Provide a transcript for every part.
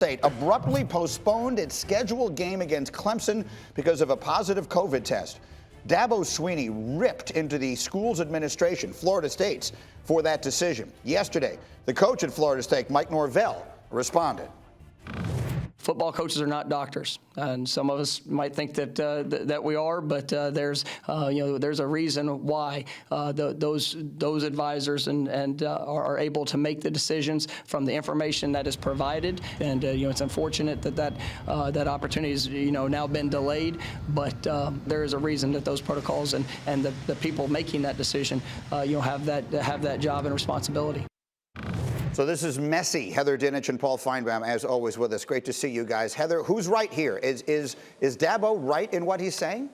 State abruptly postponed its scheduled game against Clemson because of a positive COVID test. Dabo Swinney ripped into the school's administration, Florida State's, for that decision. Yesterday, the coach at Florida State, Mike Norvell, responded. Football coaches are not doctors, and some of us might think that that we are, but there's a reason why those advisors are able to make the decisions from the information that is provided. And it's unfortunate that opportunity has now been delayed, but there is a reason that those protocols and the people making that decision have that job and responsibility. So this is messy. Heather Dinich and Paul Finebaum, as always, with us. Great to see you guys. Heather, who's right here? Is Dabo right in what he's saying?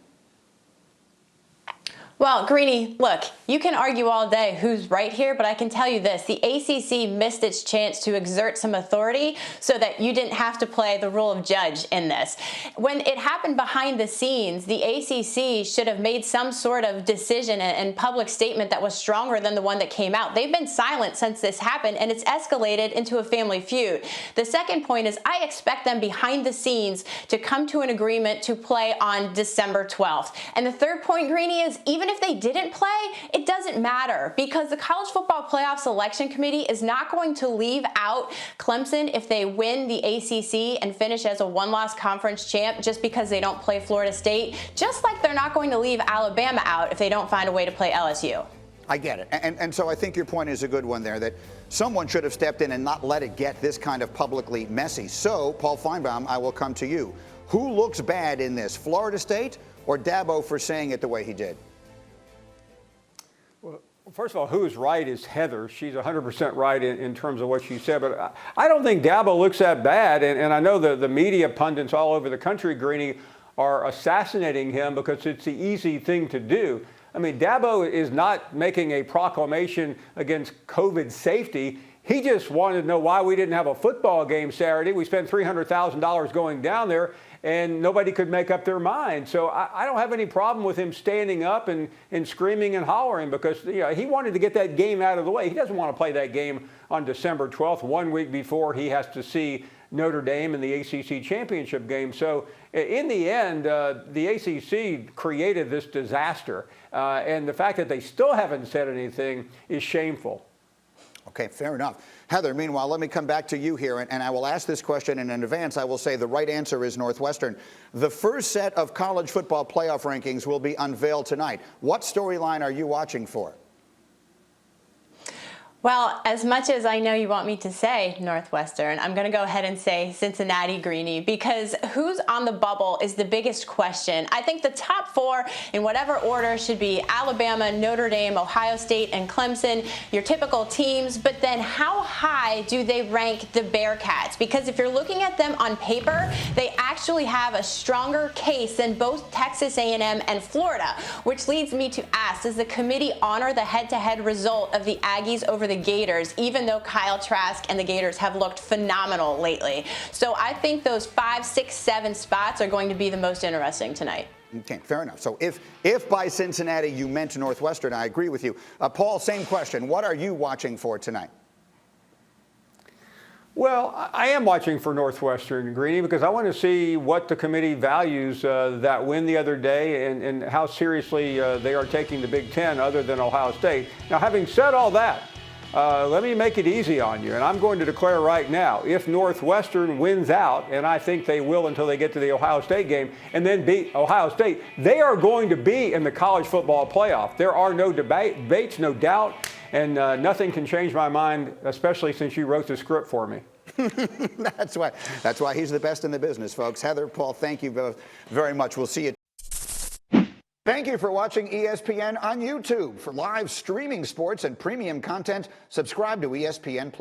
Well, Greeny, look, you can argue all day who's right here, but I can tell you this. The ACC missed its chance to exert some authority so that you didn't have to play the role of judge in this. When it happened behind the scenes, the ACC should have made some sort of decision and public statement that was stronger than the one that came out. They've been silent since this happened, and it's escalated into a family feud. The second point is I expect them behind the scenes to come to an agreement to play on December 12th. And the third point, Greeny, is even if they didn't play, it doesn't matter because the College Football Playoff Selection Committee is not going to leave out Clemson if they win the ACC and finish as a one-loss conference champ just because they don't play Florida State, just like they're not going to leave Alabama out if they don't find a way to play LSU. I get it. And so I think your point is a good one there, that someone should have stepped in and not let it get this kind of publicly messy. So, Paul Finebaum, I will come to you. Who looks bad in this, Florida State or Dabo for saying it the way he did? Well, first of all, who is right is Heather. She's 100% right in terms of what she said. But I don't think Dabo looks that bad. And I know the media pundits all over the country, Greeny, are assassinating him because it's the easy thing to do. I mean, Dabo is not making a proclamation against COVID safety. He just wanted to know why we didn't have a football game Saturday. We spent $300,000 going down there, and nobody could make up their mind. So I don't have any problem with him standing up and screaming and hollering because he wanted to get that game out of the way. He doesn't want to play that game on December 12th, 1 week before he has to see Notre Dame in the ACC championship game. So in the end, the ACC created this disaster. And the fact that they still haven't said anything is shameful. Okay, fair enough. Heather, meanwhile, let me come back to you here, and I will ask this question in advance. I will say the right answer is Northwestern. The first set of college football playoff rankings will be unveiled tonight. What storyline are you watching for? Well, as much as I know you want me to say Northwestern, I'm going to go ahead and say Cincinnati, Greeny, because who's on the bubble is the biggest question. I think the top four, in whatever order, should be Alabama, Notre Dame, Ohio State, and Clemson, your typical teams. But then how high do they rank the Bearcats? Because if you're looking at them on paper, they actually have a stronger case than both Texas A&M and Florida, which leads me to ask, does the committee honor the head-to-head result of the Aggies over the Gators, even though Kyle Trask and the Gators have looked phenomenal lately? So I think those 5, 6, 7 spots are going to be the most interesting tonight. Okay, fair enough. So if by Cincinnati you meant Northwestern, I agree with you. Paul, same question. What are you watching for tonight? Well, I am watching for Northwestern, Greeny, because I want to see what the committee values that win the other day and how seriously they are taking the Big Ten other than Ohio State. Now, having said all that, let me make it easy on you, and I'm going to declare right now, if Northwestern wins out, and I think they will until they get to the Ohio State game, and then beat Ohio State, they are going to be in the college football playoff. There are no debates, no doubt, and nothing can change my mind, especially since you wrote the script for me. That's why he's the best in the business, folks. Heather, Paul, thank you both very much. We'll see you. Thank you for watching ESPN on YouTube. For live streaming sports and premium content, subscribe to ESPN+.